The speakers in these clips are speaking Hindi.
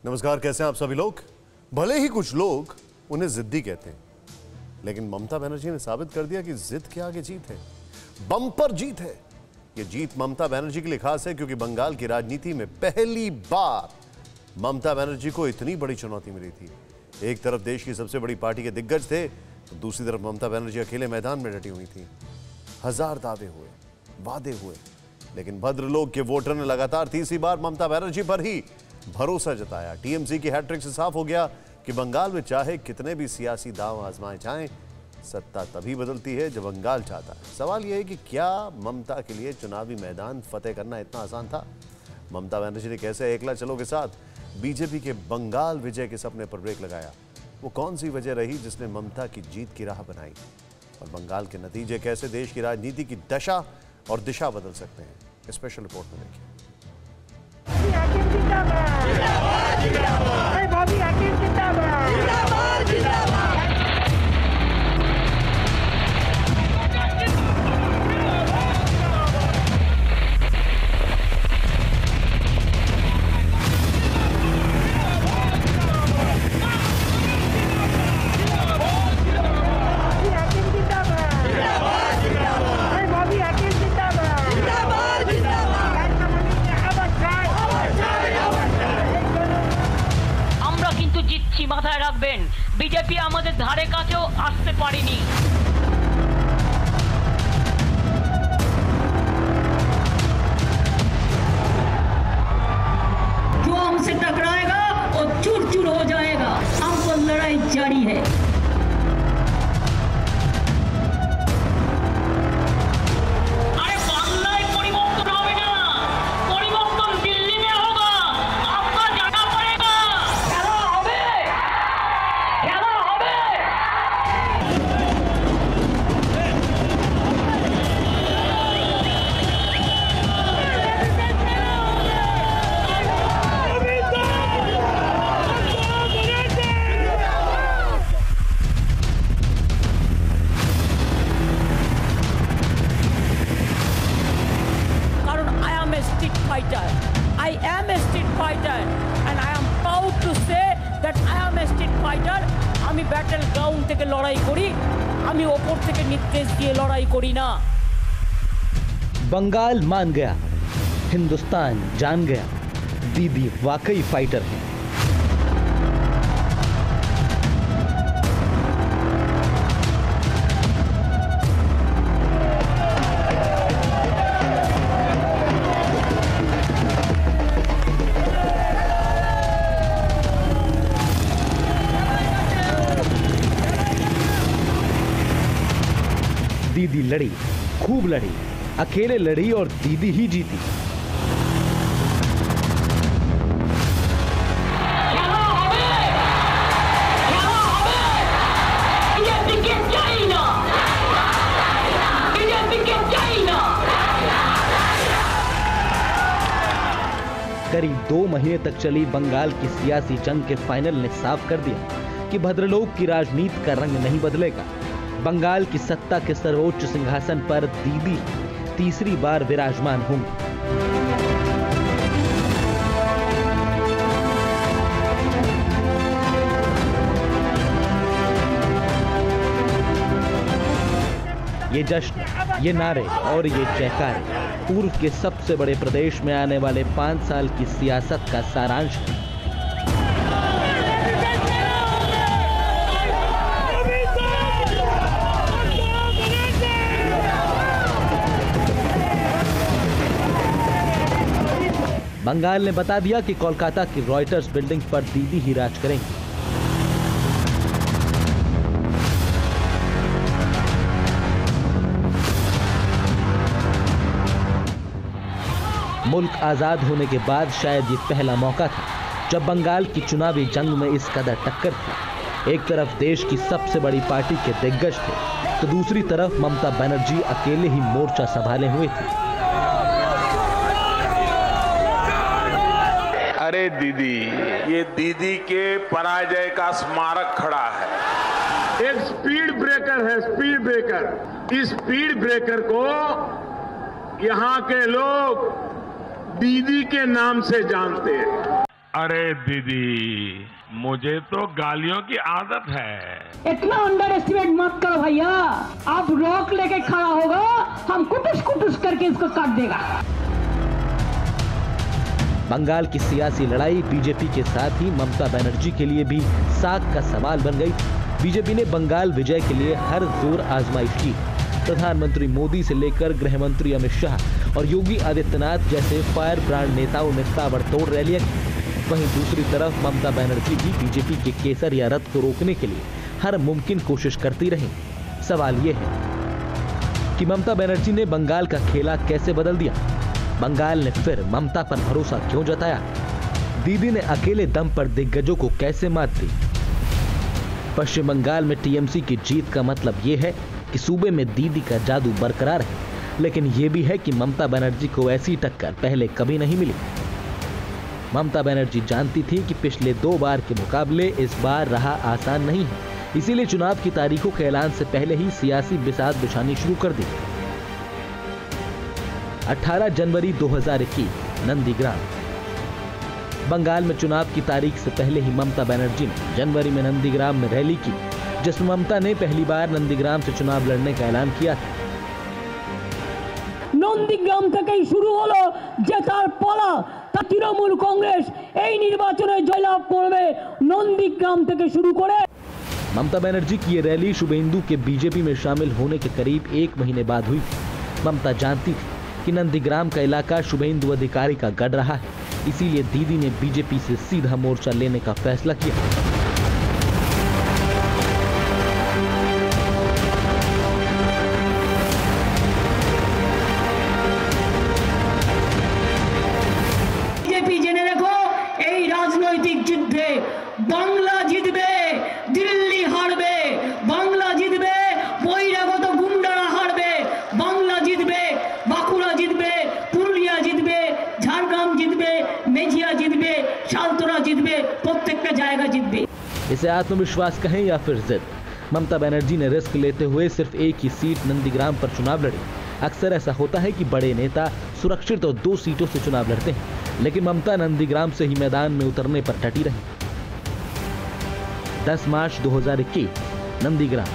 नमस्कार, कैसे हैं आप सभी लोग। भले ही कुछ लोग उन्हें जिद्दी कहते हैं, लेकिन ममता बनर्जी ने साबित कर दिया कि जिद के आगे जीत है, बम्पर जीत है। यह जीत ममता बनर्जी के लिए खास है क्योंकि बंगाल की राजनीति में पहली बार ममता बनर्जी को इतनी बड़ी चुनौती मिली थी। एक तरफ देश की सबसे बड़ी पार्टी के दिग्गज थे, तो दूसरी तरफ ममता बनर्जी अकेले मैदान में डटी हुई थी। हजार दावे हुए, वादे हुए, लेकिन भद्रलोक के वोटर ने लगातार तीसरी बार ममता बनर्जी पर ही भरोसा जताया। टीएमसी की हैट्रिक से साफ हो गया कि बंगाल में चाहे कितने भी सियासी दांव आजमाए जाएं, सत्ता तभी बदलती है जब बंगाल चाहता है। सवाल यह है कि क्या ममता के लिए चुनावी मैदान फतेह करना इतना आसान था? ममता बनर्जी ने कैसे एकला चलो के साथ बीजेपी के बंगाल विजय के सपने पर ब्रेक लगाया? वो कौन सी वजह रही जिसने ममता की जीत की राह बनाई? और बंगाल के नतीजे कैसे देश की राजनीति की दशा और दिशा बदल सकते हैं? स्पेशल रिपोर्ट में देखिए। মাথায় রাখবেন, বিজেপি আমাদের ধারে কাছেও আসতে পারেনি। जो हमसे टकराएगा वो चूर चूर हो जाएगा। हमको लड़ाई जारी है। I am a street fighter and I am proud to say that I am a street fighter. আমি ব্যাটল গ্রাউন্ড থেকে লড়াই করি, আমি ওপর থেকে নির্দেশ দিয়ে লড়াই করি না। बंगाल मान गया, हिंदुस्तान जान गया, दीदी वाकई फाइटर है। दीदी लड़ी, खूब लड़ी, अकेले लड़ी और दीदी ही जीती। करीब 2 महीने तक चली बंगाल की सियासी जंग के फाइनल ने साफ कर दिया कि भद्रलोक की राजनीति का रंग नहीं बदलेगा। बंगाल की सत्ता के सर्वोच्च सिंहासन पर दीदी तीसरी बार विराजमान होंगी। ये जश्न, ये नारे और ये जयकारे पूर्व के सबसे बड़े प्रदेश में आने वाले 5 साल की सियासत का सारांश है। बंगाल ने बता दिया कि कोलकाता की रॉयटर्स बिल्डिंग पर दीदी ही राज करेंगी। मुल्क आजाद होने के बाद शायद ये पहला मौका था जब बंगाल की चुनावी जंग में इस कदर टक्कर थी। एक तरफ देश की सबसे बड़ी पार्टी के दिग्गज थे, तो दूसरी तरफ ममता बनर्जी अकेले ही मोर्चा संभाले हुए थे। अरे दीदी, ये दीदी के पराजय का स्मारक खड़ा है। एक स्पीड ब्रेकर है, स्पीड ब्रेकर। इस स्पीड ब्रेकर को यहाँ के लोग दीदी के नाम से जानते हैं। अरे दीदी, मुझे तो गालियों की आदत है। इतना अंडर एस्टिमेट मत करो भैया, आप रॉक लेके खड़ा होगा, हम कुटुस कुटुस करके इसको काट देगा। बंगाल की सियासी लड़ाई बीजेपी के साथ ही ममता बनर्जी के लिए भी साख का सवाल बन गई। बीजेपी ने बंगाल विजय के लिए हर जोर आजमाइश की। प्रधानमंत्री मोदी से लेकर गृह मंत्री अमित शाह और योगी आदित्यनाथ जैसे फायर ब्रांड नेताओं ने ताबड़तोड़ रैलियां की। वहीं दूसरी तरफ ममता बनर्जी भी बीजेपी के केसर या रथ को रोकने के लिए हर मुमकिन कोशिश करती रही। सवाल यह है कि ममता बनर्जी ने बंगाल का खेला कैसे बदल दिया? बंगाल ने फिर ममता पर भरोसा क्यों जताया? दीदी ने अकेले दम पर दिग्गजों को कैसे मात दी? पश्चिम बंगाल में टीएमसी की जीत का मतलब यह है कि सूबे में दीदी का जादू बरकरार है, लेकिन यह भी है कि ममता बनर्जी को ऐसी टक्कर पहले कभी नहीं मिली। ममता बनर्जी जानती थी कि पिछले 2 बार के मुकाबले इस बार रहा आसान नहीं है, इसीलिए चुनाव की तारीखों के ऐलान से पहले ही सियासी बिसात बिछानी शुरू कर दी। 18 जनवरी 2021 नंदीग्राम। बंगाल में चुनाव की तारीख से पहले ही ममता बनर्जी ने जनवरी में नंदीग्राम में रैली की, जिसमें ममता ने पहली बार नंदीग्राम से चुनाव लड़ने का ऐलान किया था। नंदीग्राम থেকেই শুরু হলো জেতার পালা। তৃণমূল কংগ্রেস এই নির্বাচনে জয়লাভ করবে নন্দীগ্রাম থেকে শুরু করে। ममता बनर्जी की ये रैली शुभेंदु के बीजेपी में शामिल होने के करीब 1 महीने बाद हुई थी। ममता जानती थी कि नंदीग्राम का इलाका शुभेंदु अधिकारी का गढ़ रहा है, इसीलिए दीदी ने बीजेपी से सीधा मोर्चा लेने का फैसला किया। बीजेपी জেনে রেখো, এই রাজনৈতিক যুদ্ধে বাংলা জিতবে, দিল্লি হারবে। বাংলা জিতবে, বহিরাগত গুন্ডারা হারবে। বাংলা জিতবে, বাঁকুড়া জিতবে, পুরুলিয়া জিতবে, ঝাড়গ্রাম জিতবে, মেজিয়া জিতবে, সালতোরা জিতবে, প্রত্যেকটা জায়গা জিতবে। इसे आत्मविश्वास कहें या फिर जिद, ममता बनर्जी ने रिस्क लेते हुए सिर्फ एक ही सीट नंदीग्राम पर चुनाव लड़ी। अक्सर ऐसा होता है कि बड़े नेता सुरक्षित और 2 सीटों से चुनाव लड़ते हैं, लेकिन ममता नंदीग्राम से ही मैदान में उतरने पर डटी रही। 10 मार्च 2021 नंदीग्राम।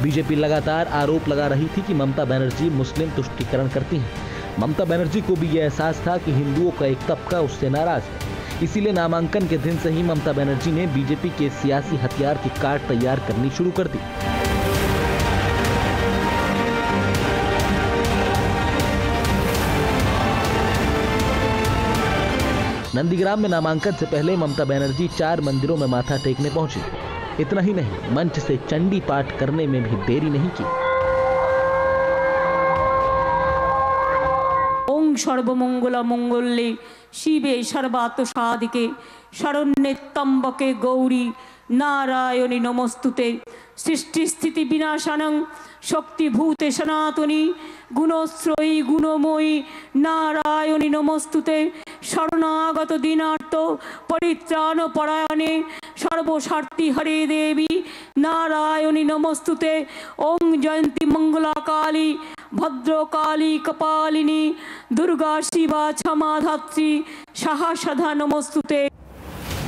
बीजेपी लगातार आरोप लगा रही थी कि ममता बनर्जी मुस्लिम तुष्टीकरण करती हैं। ममता बनर्जी को भी यह एहसास था कि हिंदुओं का एक तबका उससे नाराज है, इसीलिए नामांकन के दिन से ही ममता बनर्जी ने बीजेपी के सियासी हथियार की काट तैयार करनी शुरू कर दी। नंदीग्राम में नामांकन से पहले ममता बनर्जी 4 मंदिरों में माथा टेकने पहुंची। इतना ही नहीं, मंच से चंडी पाठ करने में भी देरी नहीं की। ओम सर्वमंगला मंगल्ये शिवे सर्वार्थ साधिके शरण्ये त्र्यंबके गौरी नारायणी नमस्तुते सृष्टि स्थिति विनाशानं शक्तिभूते सनातनी गुणश्रयी गुणमयी नारायणी नमस्तुते शरणागत दीनार्थ परित्राण परायणे सर्वस्वार्थी हरे देवी नारायणी नमस्तुते। ओम जयंती मंगला काली भद्रकाली कपालिनी दुर्गा शिवा क्षमा धात्री सहस्रधा नमस्तुते।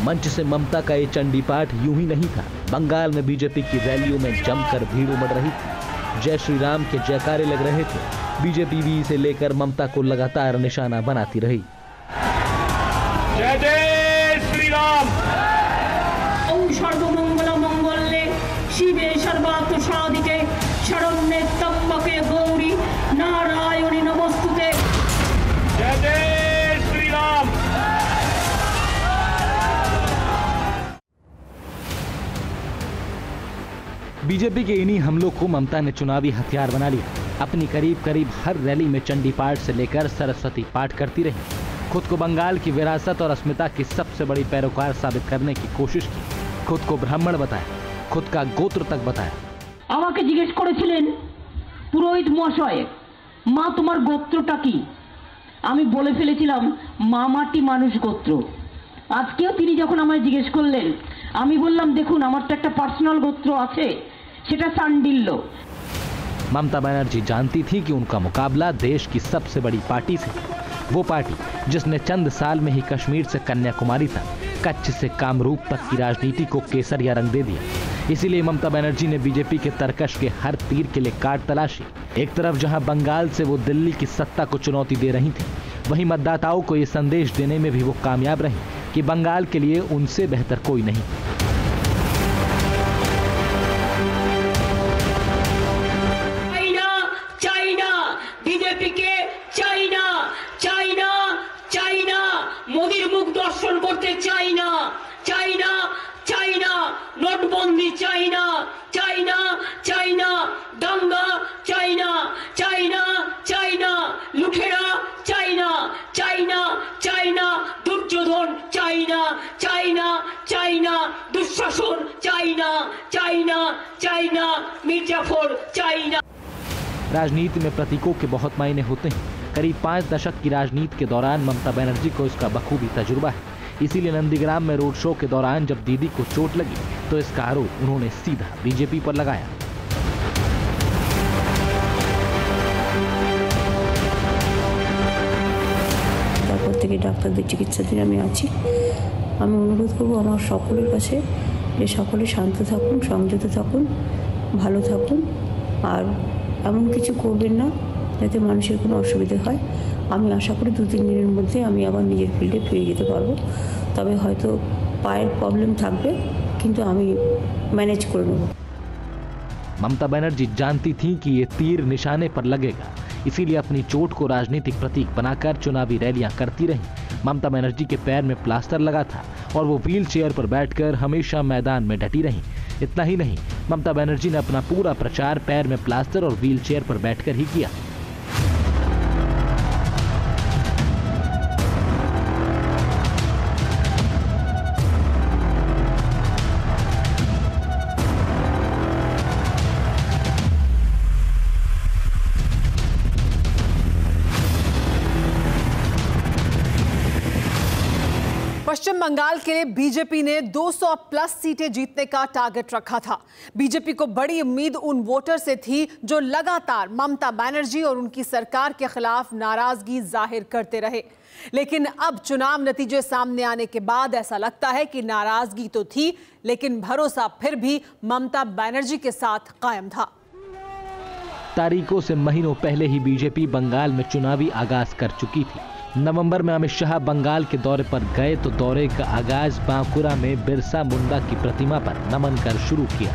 मंच से ममता का ये चंडी पाठ यूं ही नहीं था। बंगाल में बीजेपी की रैलियों में जमकर भीड़ उमड़ रही थी। जय श्री राम के जयकारे लग रहे थे। बीजेपी भी इसे लेकर ममता को लगातार निशाना बनाती रही। जय जय श्री राम। ओम सर्वमंगल मंगल्ये शिवे सर्वार्थ साधिके शरण्ये त्र्यंबके गौरी नारायणी नमस्तुते। जय जय श्री राम। बीजेपी के इन्हीं हमलों को ममता ने चुनावी हथियार बना लिया। अपनी करीब करीब हर रैली में चंडी पाठ से लेकर सरस्वती पाठ करती रही। खुद को बंगाल की विरासत और अस्मिता की सबसे बड़ी पैरोकार साबित करने की कोशिश की। खुद को ब्राह्मण बताया, खुद का गोत्र तक बताया। আমাকে জিজ্ঞেস করেছিলেন পুরোহিত মশাই, মা তোমার গোত্রটা কি? আমি বলে ফেলেছিলাম মামাটি মানুষ গোত্র। আজকেও তিনি যখন আমায় জিজ্ঞেস করলেন, আমি বললাম দেখুন আমার তো একটা পার্সোনাল গোত্র আছে, সেটা সান্ডিল্য। ममता बनर्जी जानती थी कि उनका मुकाबला देश की सबसे बड़ी पार्टी से। वो पार्टी जिसने चंद साल में ही कश्मीर से कन्याकुमारी तक, कच्छ से कामरूप तक की राजनीति को केसरिया रंग दे दिया। इसीलिए ममता बनर्जी ने बीजेपी के तरकश के हर तीर के लिए काट तलाशी। एक तरफ जहां बंगाल से वो दिल्ली की सत्ता को चुनौती दे रही थी, वहीं मतदाताओं को ये संदेश देने में भी वो कामयाब रही कि बंगाल के लिए उनसे बेहतर कोई नहीं। चाइना बीजेपी के चाइना चाइना चाइना मोदीर मुख दर्शन करते चाइना चाइना चाइना নোটবন্দি চাইনা চাইনা চাইনা দাঙ্গা চাইনা চাইনা চাইনা লুঠেরা চাইনা চাইনা চাইনা দুর্যোধন চাইনা চাইনা চাইনা দুঃশাসন চাইনা চাইনা চাইনা মির্জাফর চাইনা। राजनीति में प्रतीकों के बहुत मायने होते हैं। करीब 5 दशक की राजनीति के दौरान ममता बनर्जी को इसका बखूबी तजुर्बा है। इसीलिए नंदीग्राम में रोड शो के दौरान जब दीदी को चोट लगी तो इसका आरोप उन्होंने सीधा बीजेपी पर लगाया। তারপর থেকে ডাক্তারদের চিকিৎসাধীন আমি আছি। আমি অনুরোধ করব আমার সকলের কাছে যে সকলে শান্ত থাকুন, সংযত থাকুন, ভালো থাকুন, আর এমন কিছু করবেন না যাতে মানুষের কোনো অসুবিধা হয়। আমি আশা করি 2-3 দিনের মধ্যে আমি আবার নিজের ফিল্ডে ফিরে যেতে পারবো। তবে হয়তো পায়ের প্রবলেম থাকবে, কিন্তু আমি ম্যানেজ করে নেব। ममता बनर्जी जानती थी कि ये तीर निशाने पर लगेगा, इसीलिए अपनी चोट को राजनीतिक प्रतीक बनाकर चुनावी रैलियां करती रही। ममता बनर्जी के पैर में प्लास्टर लगा था और वो व्हील चेयर पर बैठकर हमेशा मैदान में डटी रही। इतना ही नहीं, ममता बनर्जी ने अपना पूरा प्रचार पैर में प्लास्टर और व्हील चेयर पर बैठकर ही किया। पश्चिम बंगाल के लिए बीजेपी ने 200 प्लस सीटें जीतने का टारगेट रखा था। बीजेपी को बड़ी उम्मीद उन वोटर से थी जो लगातार ममता बनर्जी और उनकी सरकार के खिलाफ नाराजगी जाहिर करते रहे। लेकिन अब चुनाव नतीजे सामने आने के बाद ऐसा लगता है कि नाराजगी तो थी, लेकिन भरोसा फिर भी ममता बनर्जी के साथ कायम था। तारीखों से महीनों पहले ही बीजेपी बंगाल में चुनावी आगाज कर चुकी थी। नवंबर में अमित शाह बंगाल के दौरे पर गए तो दौरे का आगाज बांकुरा में बिरसा मुंडा की प्रतिमा पर नमन कर शुरू किया।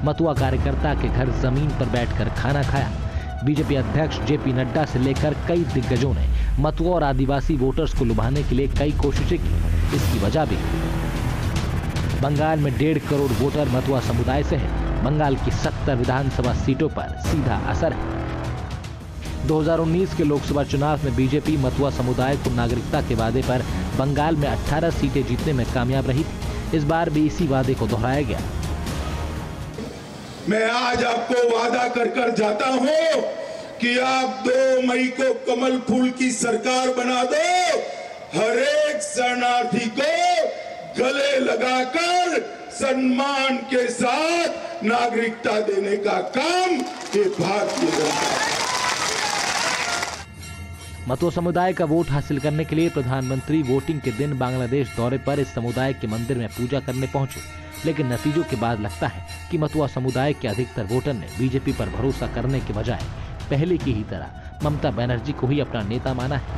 मतुआ कार्यकर्ता के घर जमीन पर बैठकर खाना खाया। बीजेपी अध्यक्ष जेपी नड्डा से लेकर कई दिग्गजों ने मतुआ और आदिवासी वोटर्स को लुभाने के लिए कई कोशिशें की। इसकी वजह भी बंगाल में 1.5 करोड़ वोटर मतुआ समुदाय से है। बंगाल की 70 विधानसभा सीटों पर सीधा असर है। 2019 के लोकसभा चुनाव में बीजेपी मतुआ समुदाय को नागरिकता के वादे पर बंगाल में 18 सीटें जीतने में कामयाब रही थी। इस बार भी इसी वादे को दोहराया गया। मैं आज आपको वादा कर जाता हूं कि आप 2 मई को कमल फूल की सरकार बना दो। हर एक शरणार्थी को गले लगाकर सम्मान के साथ नागरिकता देने का काम ये भारतीय जनता। मतुआ समुदाय का वोट हासिल करने के लिए प्रधानमंत्री वोटिंग के दिन बांग्लादेश दौरे पर इस समुदाय के मंदिर में पूजा करने पहुंचे। लेकिन नतीजों के बाद लगता है कि मतुआ समुदाय के अधिकतर वोटर ने बीजेपी पर भरोसा करने के बजाय पहले की ही तरह ममता बनर्जी को ही अपना नेता माना है।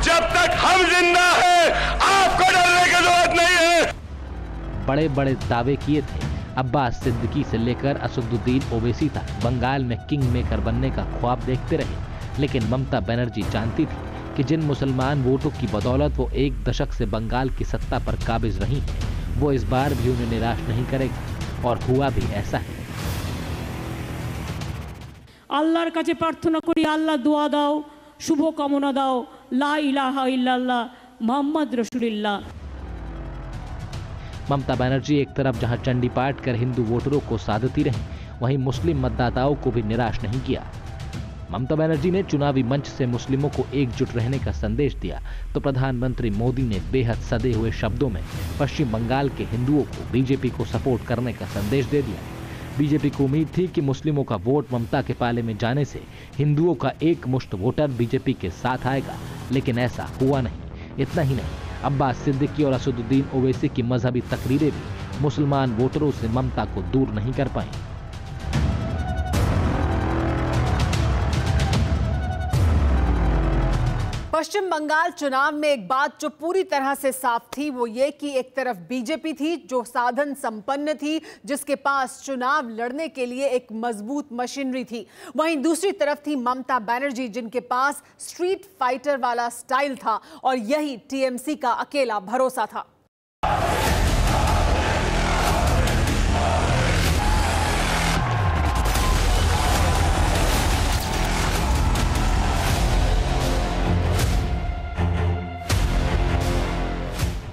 जब तक हम जिंदा हैं, आपको डरने की जरूरत नहीं है। बड़े बड़े दावे किए थे। अब्बास सिद्दीकी से लेकर असदुद्दीन ओवैसी तक बंगाल में किंग मेकर बनने का ख्वाब देखते रहे। लेकिन ममता बनर्जी जानती थी कि जिन मुसलमान वोटों की बदौलत वो 1 दशक से बंगाल की सत्ता पर काबिज रही है, वो इस बार भी उन्हें निराश नहीं करेगा। और हुआ भी ऐसा है। আল্লাহর কাছে প্রার্থনা করি, আল্লাহ দোয়া দাও, শুভ কামনা দাও, লা ইলাহা ইল্লাল্লাহ মুহাম্মদ রাসূলুল্লাহ। ममता बनर्जी एक तरफ जहां चंडी पाठ कर हिंदू वोटरों को साधती रही, वहीं मुस्लिम मतदाताओं को भी निराश नहीं किया। ममता बनर्जी ने चुनावी मंच से मुस्लिमों को एकजुट रहने का संदेश दिया तो प्रधानमंत्री मोदी ने बेहद सदे हुए शब्दों में पश्चिम बंगाल के हिंदुओं को बीजेपी को सपोर्ट करने का संदेश दे दिया। बीजेपी को उम्मीद थी कि मुस्लिमों का वोट ममता के पाले में जाने से हिंदुओं का एक मुश्त वोटर बीजेपी के साथ आएगा, लेकिन ऐसा हुआ नहीं। इतना ही नहीं, अब्बास सिद्दीकी और असदुद्दीन ओवैसी की मजहबी तकरीरें भी मुसलमान वोटरों से ममता को दूर नहीं कर पाई। पश्चिम बंगाल चुनाव में एक बात जो पूरी तरह से साफ थी वो ये कि एक तरफ बीजेपी थी जो साधन संपन्न थी, जिसके पास चुनाव लड़ने के लिए एक मजबूत मशीनरी थी। वहीं दूसरी तरफ थी ममता बनर्जी जिनके पास स्ट्रीट फाइटर वाला स्टाइल था और यही टीएमसी का अकेला भरोसा था।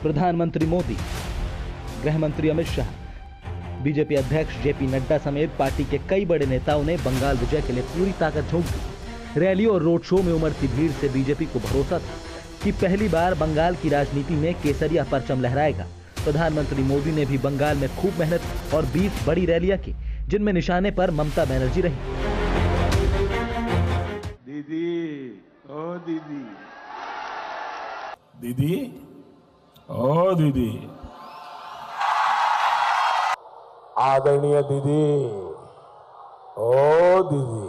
प्रधानमंत्री मोदी, गृह मंत्री अमित शाह, बीजेपी अध्यक्ष जेपी नड्डा समेत पार्टी के कई बड़े नेताओं ने बंगाल विजय के लिए पूरी ताकत झोंक दी। रैलियों और रोड शो में उमड़ती भीड़ से बीजेपी को भरोसा था कि पहली बार बंगाल की राजनीति में केसरिया परचम लहराएगा। प्रधानमंत्री मोदी ने भी बंगाल में खूब मेहनत और 20 बड़ी रैलियां की, जिनमें निशाने पर ममता बनर्जी रही। दीदी, ओ दीदी, दीदी, ओ दीदी, आदरणीय दीदी, ओ दीदी।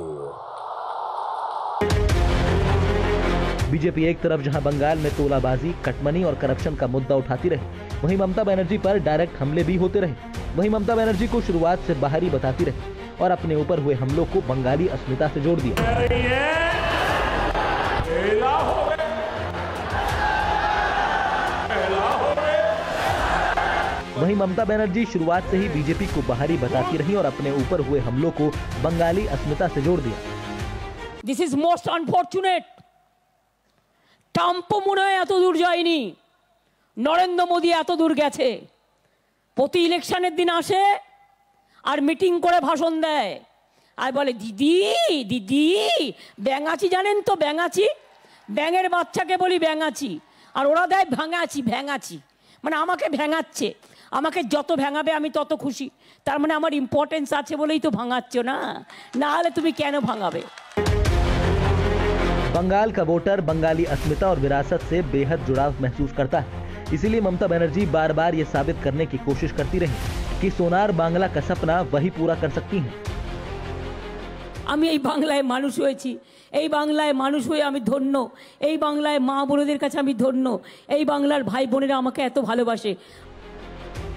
बीजेपी एक तरफ जहां बंगाल में तोलाबाजी, कटमनी और करप्शन का मुद्दा उठाती रही, वहीं ममता बनर्जी पर डायरेक्ट हमले भी होते रहे। वहीं ममता बनर्जी को शुरुआत से बाहरी बताती रही और अपने ऊपर हुए हमलों को बंगाली अस्मिता से जोड़ दिया। वहीं ममता बनर्जी शुरुआत से ही बीजेपी को बाहरी बताती रही और अपने ऊपर हुए हमलों को बंगाली अस्मिता से जोड़ दिया। This is most unfortunate. ट्राम्पो মনে হয় এত দূর যায়নি, নরেন্দ্র মোদি এত দূর গেছে। প্রতি ইলেকশনের দিন আসে আর মিটিং করে ভাষণ দেয় আর বলে দিদি দিদি ব্যাঙাচি, জানেন তো ব্যাঙাচি, ব্যাঙের বাচ্চাকে বলি ব্যাঙাচি, আর ওরা দেয় ভাঙাচি ভ্যাঙাচি, মানে আমাকে ভ্যাঙাচ্ছে। আমাকে যত ভ্যাঙাবে আমি তত খুশি, তার মানে আমার ইম্পর্টেন্স আছে বলেই তো ভাঙাচ্ছ না, না হলে তুমি কেন ভাঙাবে। बंगाल का वोटर बंगाली अस्मिता और विरासत से बेहद जुड़ाव महसूस करता है, इसीलिए ममता बनर्जी बार बार ये साबित करने की कोशिश करती रही कि सोनार बांग्ला का सपना वही पूरा कर सकती हैं। আমি এই বাংলায় মানুষ হয়েছি, এই বাংলায় মানুষ হয়ে আমি ধন্য, এই বাংলায় মা বোনদের কাছে আমি ধন্য, এই বাংলার ভাই বোনেরা আমাকে এত ভালোবাসে।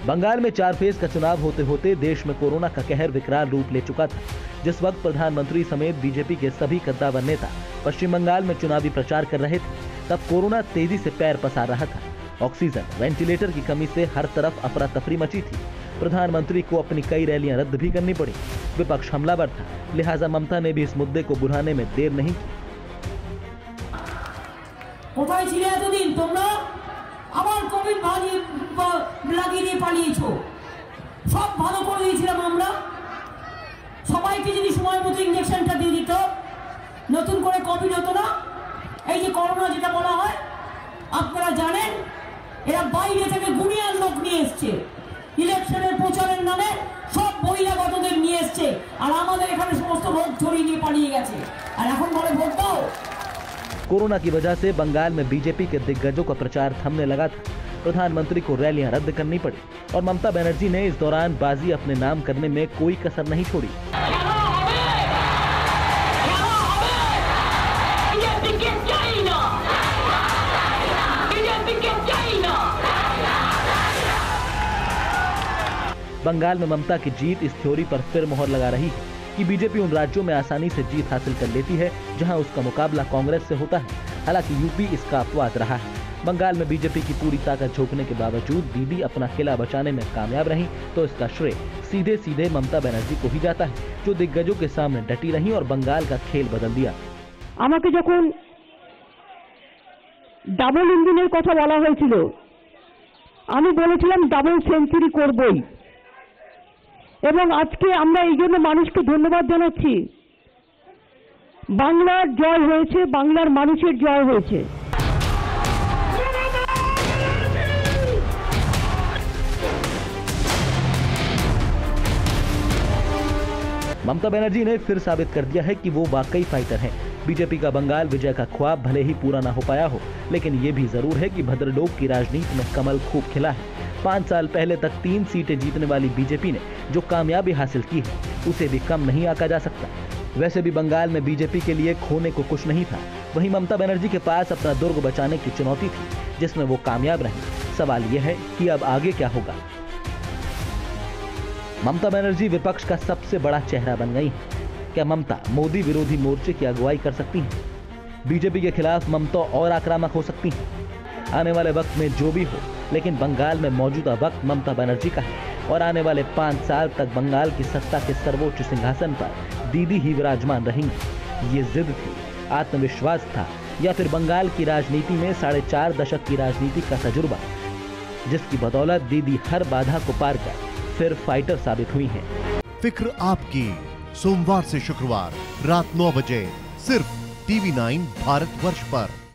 बंगाल में 4 फेज का चुनाव होते होते देश में कोरोना का कहर विकराल रूप ले चुका था। जिस वक्त प्रधानमंत्री समेत बीजेपी के सभी कद्दावर नेता पश्चिम बंगाल में चुनावी प्रचार कर रहे थे, तब कोरोना तेजी से पैर पसार रहा था। ऑक्सीजन, वेंटिलेटर की कमी से हर तरफ अफरा तफरी मची थी। प्रधानमंत्री को अपनी कई रैलियां रद्द भी करनी पड़ी। विपक्ष हमलावर था, लिहाजा ममता ने भी इस मुद्दे को बुझाने में देर नहीं की। কোথায় ছিলে এতদিন তোমরা? আবার কোভিড লাগিয়ে পালিয়েছো। সব ভালো করে দিয়েছিলাম আমরা, সবাইকে যদি সময় মতো ইনজেকশনটা দিয়ে দিত নতুন করে কোভিড হতো না। এই যে করোনা যেটা বলা হয়, আপনারা জানেন এরা বাইরে থেকে গুনিয়ার লোক নিয়ে এসছে, ইলেকশনের প্রচারের নামে সব বহিরাগতদের নিয়ে এসছে, আর আমাদের এখানে সমস্ত রোগ ছড়িয়ে নিয়ে পালিয়ে গেছে, আর এখন বলে ভোট দাও। कोरोना की वजह से बंगाल में बीजेपी के दिग्गजों का प्रचार थमने लगा था। प्रधानमंत्री को रैलियां रद्द करनी पड़ी और ममता बनर्जी ने इस दौरान बाजी अपने नाम करने में कोई कसर नहीं छोड़ी। बंगाल में ममता की जीत इस थ्योरी पर फिर मोहर लगा रही है कि बीजेपी उन राज्यों में आसानी से जीत हासिल कर लेती है जहां उसका मुकाबला कांग्रेस से होता है। हालांकि यूपी इसका अपवाद रहा है। बंगाल में बीजेपी की पूरी ताकत झोंकने के बावजूद दीदी अपना किला बचाने में कामयाब रही, तो इसका श्रेय सीधे सीधे ममता बनर्जी को ही जाता है, जो दिग्गजों के सामने डटी रही और बंगाल का खेल बदल दिया। আমাকে যখন ডাবল ইঞ্জিনের কথা বলা হয়েছিল, আমি বলেছিলাম ডাবল সেঞ্চুরি করবই, এবং আজকে আমরা এই জন্য মানুষকে ধন্যবাদ জানাচ্ছি। বাংলার জয় হয়েছে, বাংলার মানুষের জয় হয়েছে। ममता बनर्जी ने फिर साबित कर दिया है कि वो वाकई फाइटर हैं। बीजेपी का बंगाल विजय का ख्वाब भले ही पूरा ना हो पाया हो, लेकिन ये भी जरूर है कि भद्रलोक की राजनीति में कमल खूब खिला है। 5 साल पहले तक 3 सीटें जीतने वाली बीजेपी ने जो कामयाबी हासिल की है, उसे भी कम नहीं आंका जा सकता। वैसे भी बंगाल में बीजेपी के लिए खोने को कुछ नहीं था। वहीं ममता बनर्जी के पास अपना दुर्ग बचाने की चुनौती थी, जिसमें वो कामयाब रही। सवाल यह है कि अब आगे क्या होगा। ममता बनर्जी विपक्ष का सबसे बड़ा चेहरा बन गई है। क्या ममता मोदी विरोधी मोर्चे की अगुवाई कर सकती हैं? बीजेपी के खिलाफ ममता और आक्रामक हो सकती हैं। आने वाले वक्त में जो भी हो, लेकिन बंगाल में मौजूदा वक्त ममता बनर्जी का है और आने वाले 5 साल तक बंगाल की सत्ता के सर्वोच्च सिंहासन पर दीदी ही विराजमान रहेंगी। ये जिद थी, आत्मविश्वास था, या फिर बंगाल की राजनीति में 4.5 दशक की राजनीति का तजुर्बा, जिसकी बदौलत दीदी हर बाधा को पार कर फिर फाइटर साबित हुई हैं। फिक्र आपकी, सोमवार से शुक्रवार रात 9 बजे सिर्फ TV9 भारतवर्ष पर।